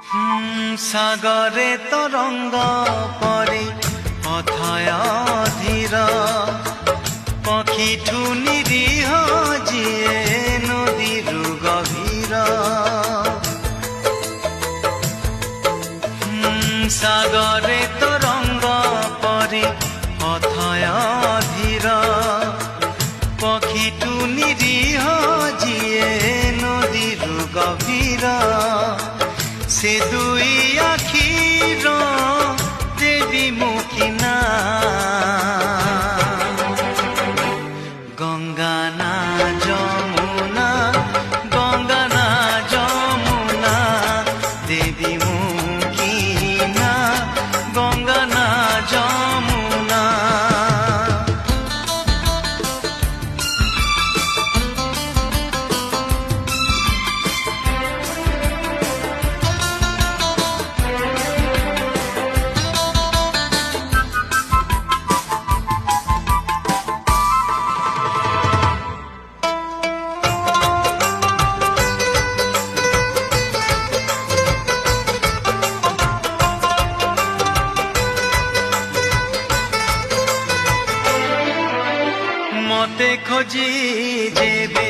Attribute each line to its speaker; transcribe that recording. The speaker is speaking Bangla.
Speaker 1: সাগরে তরঙ্গ পরে অথয় ধীর পক্ষীঠু নিরীহ যিয়ে নদীর গভীর সাগরে তরঙ্গ পরে অথয় ধীর পক্ষীঠু নিরীহ যিয়ে নদীর গভীর সে দুই আখির দেবী মুখিনা গঙ্গা না যমুনা গঙ্গা না যমুনা দেবী মুখিনা গঙ্গা না যমুনা মতে খোঁজি যেবে